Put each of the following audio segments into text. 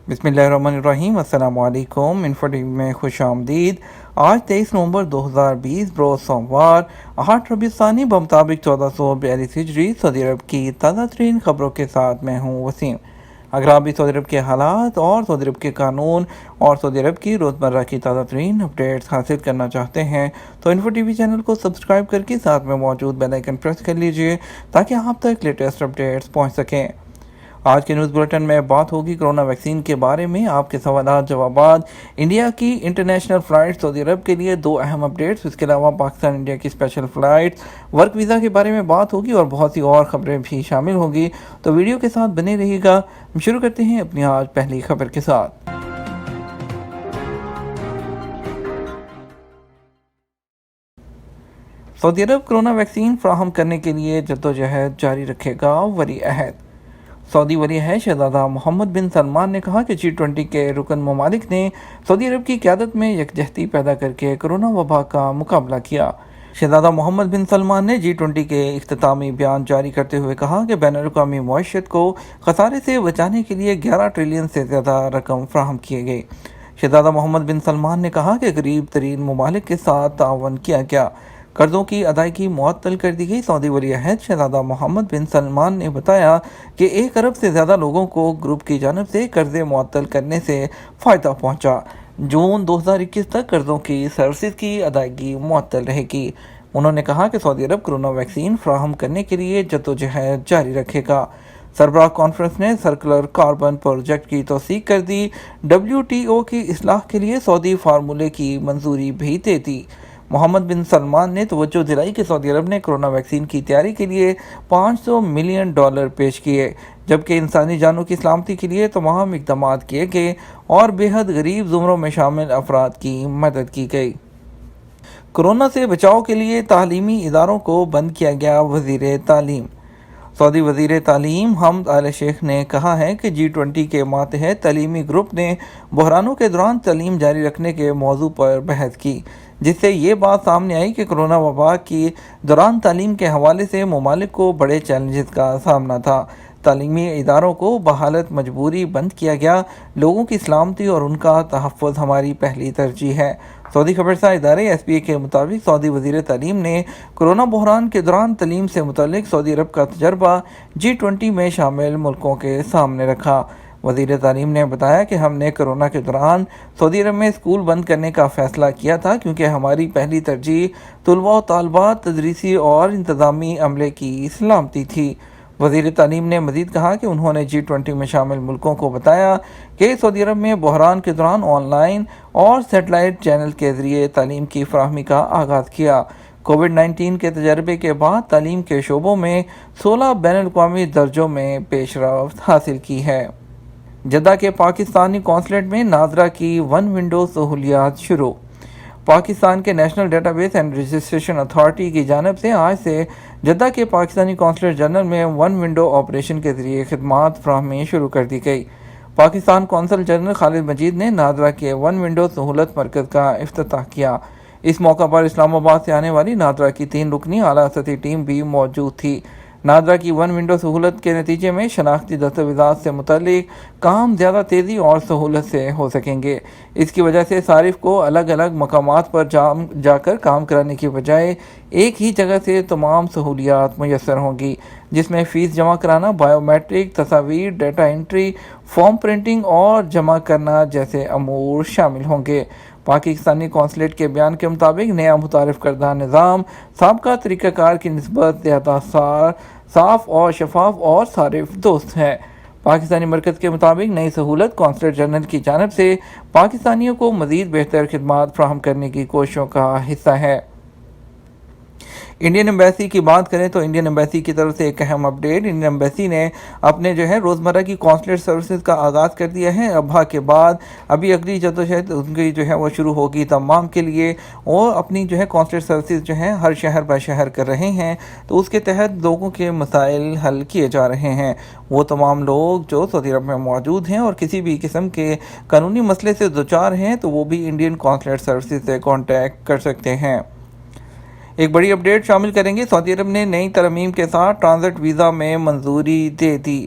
بسم اللہ الرحمن الرحیم، السلام علیکم۔ انفو ٹی وی میں خوش آمدید۔ آج 23 نومبر 2020 بروز سوموار 8 ربیع الثانی بمطابق 1442 ہجری سعودی عرب کی تازہ ترین خبروں کے ساتھ میں ہوں وسیم۔ اگر آپ بھی سعودی عرب کے حالات اور سعودی عرب کے قانون اور سعودی عرب کی روزمرہ کی تازہ ترین اپڈیٹس حاصل کرنا چاہتے ہیں تو انفو ٹی وی چینل کو سبسکرائب کر کے ساتھ میں موجود بیل آئیکن پریس کر لیجئے تاکہ آپ تک لیٹسٹ اپڈیٹس پہنچ سکیں۔ آج کے نیوز بلیٹن میں بات ہوگی کرونا ویکسین کے بارے میں، آپ کے سوالات جوابات، انڈیا کی انٹرنیشنل فلائٹ سعودی عرب کے لیے 2 اہم اپڈیٹس، اس کے علاوہ پاکستان انڈیا کی اسپیشل فلائٹ، ورک ویزا کے بارے میں بات ہوگی اور بہت سی اور خبریں بھی شامل ہوگی، تو ویڈیو کے ساتھ بنے رہیے گا۔ ہم شروع کرتے ہیں اپنی آج پہلی خبر کے ساتھ۔ سعودی عرب کرونا ویکسین فراہم کرنے کے لیے جدوجہد جاری رکھے گا، ولی عہد۔ سعودی ولی عہد شہزادہ محمد بن سلمان نے کہا کہ G20 کے رکن ممالک نے سعودی عرب کی قیادت میں یکجہتی پیدا کر کے کرونا وبا کا مقابلہ کیا۔ شہزادہ محمد بن سلمان نے G20 کے اختتامی بیان جاری کرتے ہوئے کہا کہ بین الاقوامی معیشت کو خسارے سے بچانے کے لیے 11 ٹریلین سے زیادہ رقم فراہم کیے گئے۔ شہزادہ محمد بن سلمان نے کہا کہ قریب ترین ممالک کے ساتھ تعاون کیا گیا، قرضوں کی ادائیگی معطل کر دی گئی۔ سعودی ولی عہد شہزادہ محمد بن سلمان نے بتایا کہ 1 ارب سے زیادہ لوگوں کو گروپ کی جانب سے قرضے معطل کرنے سے فائدہ پہنچا۔ جون 2021 تک قرضوں کی سروسز کی ادائیگی معطل رہے گی۔ انہوں نے کہا کہ سعودی عرب کرونا ویکسین فراہم کرنے کے لیے جدوجہد جاری رکھے گا۔ سربراہ کانفرنس نے سرکلر کاربن پروجیکٹ کی توثیق کر دی۔ WTO کی اصلاح کے لیے سعودی فارمولے کی منظوری بھی دے دی۔ محمد بن سلمان نے توجہ دلائی کہ سعودی عرب نے کرونا ویکسین کی تیاری کے لیے $500 ملین پیش کیے، جبکہ انسانی جانوں کی سلامتی کے لیے تمام اقدامات کیے گئے اور بے حد غریب زمروں میں شامل افراد کی مدد کی گئی۔ کورونا سے بچاؤ کے لیے تعلیمی اداروں کو بند کیا گیا۔ وزیر تعلیم سعودی وزیر تعلیم حمد آل شیخ نے کہا ہے کہ G20 کے ماتحت تعلیمی گروپ نے بحرانوں کے دوران تعلیم جاری رکھنے کے موضوع پر بحث کی، جس سے یہ بات سامنے آئی کہ کرونا وبا کے دوران تعلیم کے حوالے سے ممالک کو بڑے چیلنجز کا سامنا تھا۔ تعلیمی اداروں کو بحالت مجبوری بند کیا گیا۔ لوگوں کی سلامتی اور ان کا تحفظ ہماری پہلی ترجیح ہے۔ سعودی خبرساز ادارے SPA کے مطابق سعودی وزیر تعلیم نے کرونا بحران کے دوران تعلیم سے متعلق سعودی عرب کا تجربہ G20 میں شامل ملکوں کے سامنے رکھا۔ وزیر تعلیم نے بتایا کہ ہم نے کرونا کے دوران سعودی عرب میں اسکول بند کرنے کا فیصلہ کیا تھا کیونکہ ہماری پہلی ترجیح طلباء و طالبات، تدریسی اور انتظامی عملے کی سلامتی تھی۔ وزیر تعلیم نے مزید کہا کہ انہوں نے G20 میں شامل ملکوں کو بتایا کہ سعودی عرب میں بحران کے دوران آن لائن اور سیٹلائٹ چینل کے ذریعے تعلیم کی فراہمی کا آغاز کیا۔ کووڈ-19 کے تجربے کے بعد تعلیم کے شعبوں میں 16 بین الاقوامی درجوں میں پیش رفت حاصل کی ہے۔ جدہ کے پاکستانی قونصلیٹ میں ناظرہ کی 1 ونڈو سہولیات شروع۔ پاکستان کے national data base and registration authority کی جانب سے آج سے جدہ کے پاکستانی قونصلیٹ جنرل میں 1 ونڈو آپریشن کے ذریعے خدمات فراہمی شروع کر دی گئی۔ پاکستان قونصل جنرل خالد مجید نے ناظرہ کے 1 ونڈو سہولت مرکز کا افتتاح کیا۔ اس موقع پر اسلام آباد سے آنے والی ناظرہ کی 3 رکنی اعلیٰ سطحی ٹیم بھی موجود تھی۔ ناظرہ کی 1 ونڈو سہولت کے نتیجے میں شناختی دستاویزات سے متعلق کام زیادہ تیزی اور سہولت سے ہو سکیں گے۔ اس کی وجہ سے صارف کو الگ الگ مقامات پر جا کر کام کرانے کی بجائے ایک ہی جگہ سے تمام سہولیات میسر ہوں گی، جس میں فیس جمع کرانا، بائیو میٹرک، تصاویر، ڈیٹا انٹری، فارم پرنٹنگ اور جمع کرنا جیسے امور شامل ہوں گے۔ پاکستانی قونصلیٹ کے بیان کے مطابق نیا متعارف کردہ نظام سابقہ طریقہ کار کی نسبت زیادہ صاف اور شفاف اور صارف دوست ہے۔ پاکستانی مرکز کے مطابق نئی سہولت قونصلیٹ جنرل کی جانب سے پاکستانیوں کو مزید بہتر خدمات فراہم کرنے کی کوششوں کا حصہ ہے۔ انڈین ایمبیسی کی بات کریں تو انڈین ایمبیسی کی طرف سے ایک اہم اپڈیٹ، انڈین ایمبیسی نے اپنے روزمرہ کی قونصلیٹ سروسز کا آغاز کر دیا ہے۔ ابھا کے بعد ابھی اگلی جدوجہد ان کی وہ شروع ہوگی تمام کے لیے، اور اپنی قونصلیٹ سروسز ہر شہر بہ شہر کر رہے ہیں، تو اس کے تحت لوگوں کے مسائل حل کیے جا رہے ہیں۔ وہ تمام لوگ جو سعودی عرب میں موجود ہیں اور کسی بھی قسم کے قانونی مسئلے سے دوچار ہیں تو وہ بھی انڈین قونصلیٹ سروسز سے کانٹیکٹ کر سکتے ہیں۔ ایک بڑی اپڈیٹ شامل کریں گے۔ سعودی عرب نے نئی ترمیم کے ساتھ ٹرانزٹ ویزا میں منظوری دے دی۔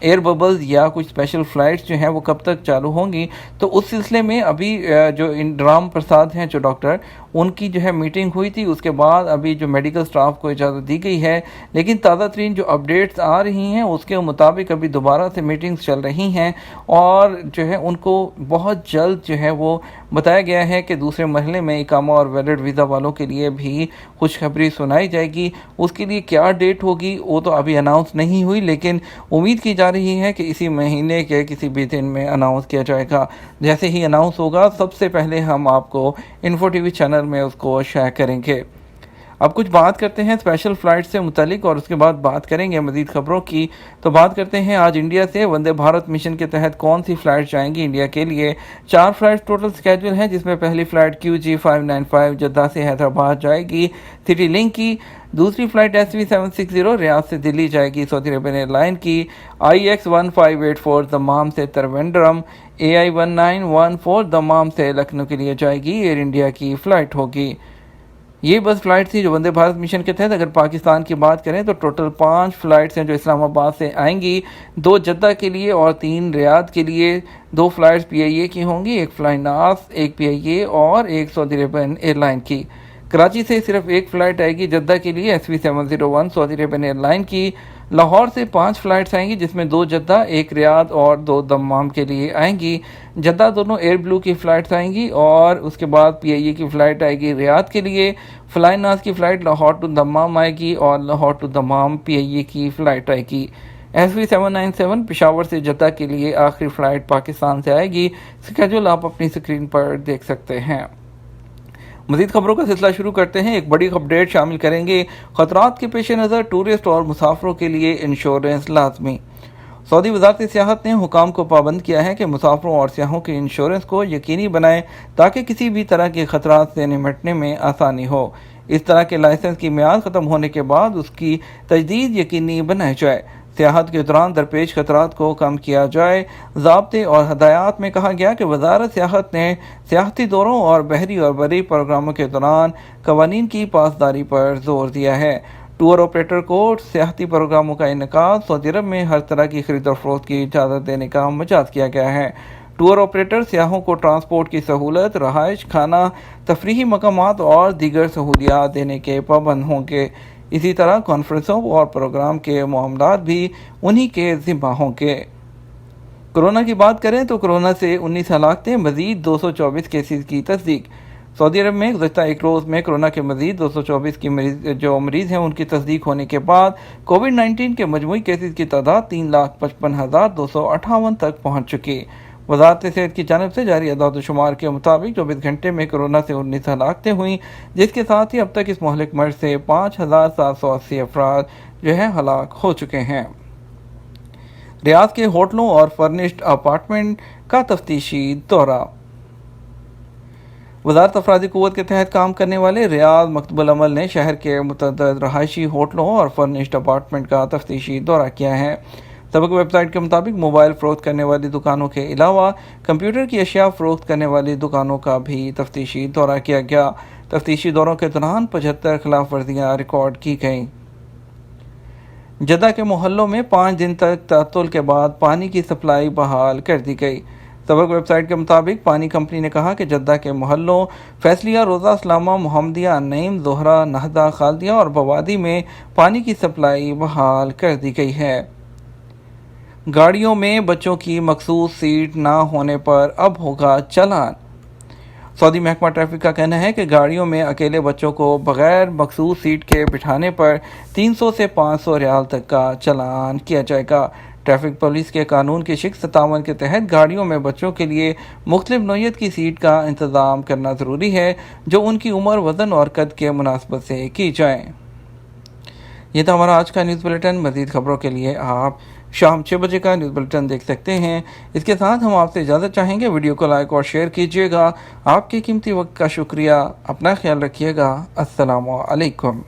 ایئر ببلز یا کچھ اسپیشل فلائٹس جو ہیں وہ کب تک چالو ہوں گی، تو اس سلسلے میں ابھی جو رام پرساد ہیں جو ڈاکٹر، ان کی جو ہے میٹنگ ہوئی تھی، اس کے بعد ابھی جو میڈیکل سٹاف کو اجازت دی گئی ہے، لیکن تازہ ترین جو اپڈیٹس آ رہی ہیں اس کے مطابق ابھی دوبارہ سے میٹنگز چل رہی ہیں، اور جو ہے ان کو بہت جلد جو ہے وہ بتایا گیا ہے کہ دوسرے مرحلے میں اقامہ اور ویلڈ ویزا والوں کے لیے بھی خوشخبری سنائی جائے گی۔ اس کے لیے کیا ڈیٹ ہوگی وہ تو ابھی اناؤنس نہیں ہوئی، لیکن امید کی جا رہی ہے کہ اسی مہینے کے کسی بھی دن میں اناؤنس کیا جائے گا۔ جیسے ہی اناؤنس ہوگا سب سے پہلے ہم آپ کو انفو ٹی وی چینل میں اس کو شیئر کریں گے۔ اب کچھ بات کرتے ہیں اسپیشل فلائٹ سے متعلق، اور اس کے بعد بات کریں گے مزید خبروں کی۔ تو بات کرتے ہیں آج انڈیا سے وندے بھارت مشن کے تحت کون سی فلائٹ جائیں گی انڈیا کے لیے۔ 4 فلائٹ ٹوٹل سکیجول ہیں، جس میں پہلی فلائٹ QG595 جدہ سے حیدرآباد جائے گی سٹی لنک کی، دوسری فلائٹ SV760 ریاض سے دلی جائے گی سعودی عربین ایئر لائن کی، IX1584 دمام سے ترویندرم، AI1914 دمام سے لکھنؤ کے لیے جائے گی، ایئر انڈیا کی فلائٹ ہوگی۔ یہ بس فلائٹ تھی جو وندے بھارت مشن کے تحت۔ اگر پاکستان کی بات کریں تو ٹوٹل 5 فلائٹس ہیں جو اسلام آباد سے آئیں گی، 2 جدہ کے لیے اور 3 ریاض کے لیے۔ 2 فلائٹس PIA کی ہوں گی، ایک فلائی ناس، ایک PIA اور ایک سعودی عربین ایئر لائن کی۔ کراچی سے صرف ایک فلائٹ آئے گی جدہ کے لیے SV701 سعودی عربین ایئر لائن کی۔ لاہور سے 5 فلائٹس آئیں گی، جس میں 2 جدہ، ایک ریاض اور 2 دمام کے لیے آئیں گی۔ جدہ دونوں ایئر بلو کی فلائٹس آئیں گی، اور اس کے بعد PIA کی فلائٹ آئے گی ریاض کے لیے۔ فلائی ناز کی فلائٹ لاہور ٹو دمام آئے گی، اور لاہور ٹو دمام PIA کی فلائٹ آئے گی۔ SV797 پشاور سے جدہ کے لیے آخری فلائٹ پاکستان سے آئے گی۔ اسکیجول آپ اپنی اسکرین پر دیکھ سکتے ہیں۔ مزید خبروں کا سلسلہ شروع کرتے ہیں۔ ایک بڑی اپڈیٹ شامل کریں گے۔ خطرات کے پیش نظر ٹورسٹ اور مسافروں کے لیے انشورنس لازمی۔ سعودی وزارت سیاحت نے حکام کو پابند کیا ہے کہ مسافروں اور سیاحوں کے انشورنس کو یقینی بنائیں تاکہ کسی بھی طرح کے خطرات سے نمٹنے میں آسانی ہو۔ اس طرح کے لائسنس کی میعاد ختم ہونے کے بعد اس کی تجدید یقینی بنائی جائے۔ سیاحت کے دوران درپیش خطرات کو کم کیا جائے۔ ضابطے اور ہدایات میں کہا گیا کہ وزارت سیاحت نے سیاحتی دوروں اور بحری اور بری پروگراموں کے دوران قوانین کی پاسداری پر زور دیا ہے۔ ٹور آپریٹر کو سیاحتی پروگراموں کا انعقاد سعودی عرب میں ہر طرح کی خرید و فروخت کی اجازت دینے کا مجاز کیا گیا ہے۔ ٹور آپریٹر سیاحوں کو ٹرانسپورٹ کی سہولت، رہائش، کھانا، تفریحی مقامات اور دیگر سہولیات دینے کے پابند ہوں گے۔ اسی طرح کانفرنسوں اور پروگرام کے معاملات بھی انہی کے ذمہ ہوں گے۔ کرونا کی بات کریں تو کرونا سے 19 ہلاکتیں، مزید 224 کیسز کی تصدیق۔ سعودی عرب میں گزشتہ ایک روز میں کرونا کے مزید 224 کی مریض ہیں ان کی تصدیق ہونے کے بعد کووڈ-19 کے مجموعی کیسز کی تعداد 3,55,258 تک پہنچ چکی۔ وزارت صحت کی جانب سے جاری اعداد و شمار کے مطابق 24 گھنٹے میں کرونا سے 19 ہلاکتیں ہوئیں، جس کے ساتھ ہی اب تک اس مہلک مرض سے 5,780 افراد جو ہیں ہلاک ہو چکے ہیں۔ ریاض کے ہوٹلوں اور فرنشڈ اپارٹمنٹ کا تفتیشی دورہ۔ وزارت افرادی قوت کے تحت کام کرنے والے ریاض مکتب العمل نے شہر کے متعدد رہائشی ہوٹلوں اور فرنشڈ اپارٹمنٹ کا تفتیشی دورہ کیا ہے۔ سابق ویب سائٹ کے مطابق موبائل فروخت کرنے والی دکانوں کے علاوہ کمپیوٹر کی اشیاء فروخت کرنے والی دکانوں کا بھی تفتیشی دورہ کیا گیا۔ تفتیشی دوروں کے دوران 75 خلاف ورزیاں ریکارڈ کی گئیں۔ جدہ کے محلوں میں 5 دن تک تعطل کے بعد پانی کی سپلائی بحال کر دی گئی۔ سابق ویب سائٹ کے مطابق پانی کمپنی نے کہا کہ جدہ کے محلوں فیصلیہ، روضہ اسلامہ، محمدیہ، نعیم، زہرہ، نہدہ، خالدیہ اور بوادی میں پانی کی سپلائی بحال کر دی گئی ہے۔ گاڑیوں میں بچوں کی مخصوص سیٹ نہ ہونے پر اب ہوگا چالان۔ سعودی محکمہ ٹریفک کا کہنا ہے کہ گاڑیوں میں اکیلے بچوں کو بغیر مخصوص سیٹ کے بٹھانے پر 300 سے 500 ریال تک کا چالان کیا جائے گا۔ ٹریفک پولیس کے قانون کی شق 57 کے تحت گاڑیوں میں بچوں کے لیے مختلف نوعیت کی سیٹ کا انتظام کرنا ضروری ہے، جو ان کی عمر، وزن اور قد کے مناسبت سے کی جائیں۔ یہ تھا ہمارا آج کا نیوز بلیٹن۔ مزید خبروں کے لیے آپ شام 6 بجے کا نیوز بلیٹن دیکھ سکتے ہیں۔ اس کے ساتھ ہم آپ سے اجازت چاہیں گے، ویڈیو کو لائک اور شیئر کیجیے گا۔ آپ کے قیمتی وقت کا شکریہ۔ اپنا خیال رکھیے گا۔ السلام علیکم۔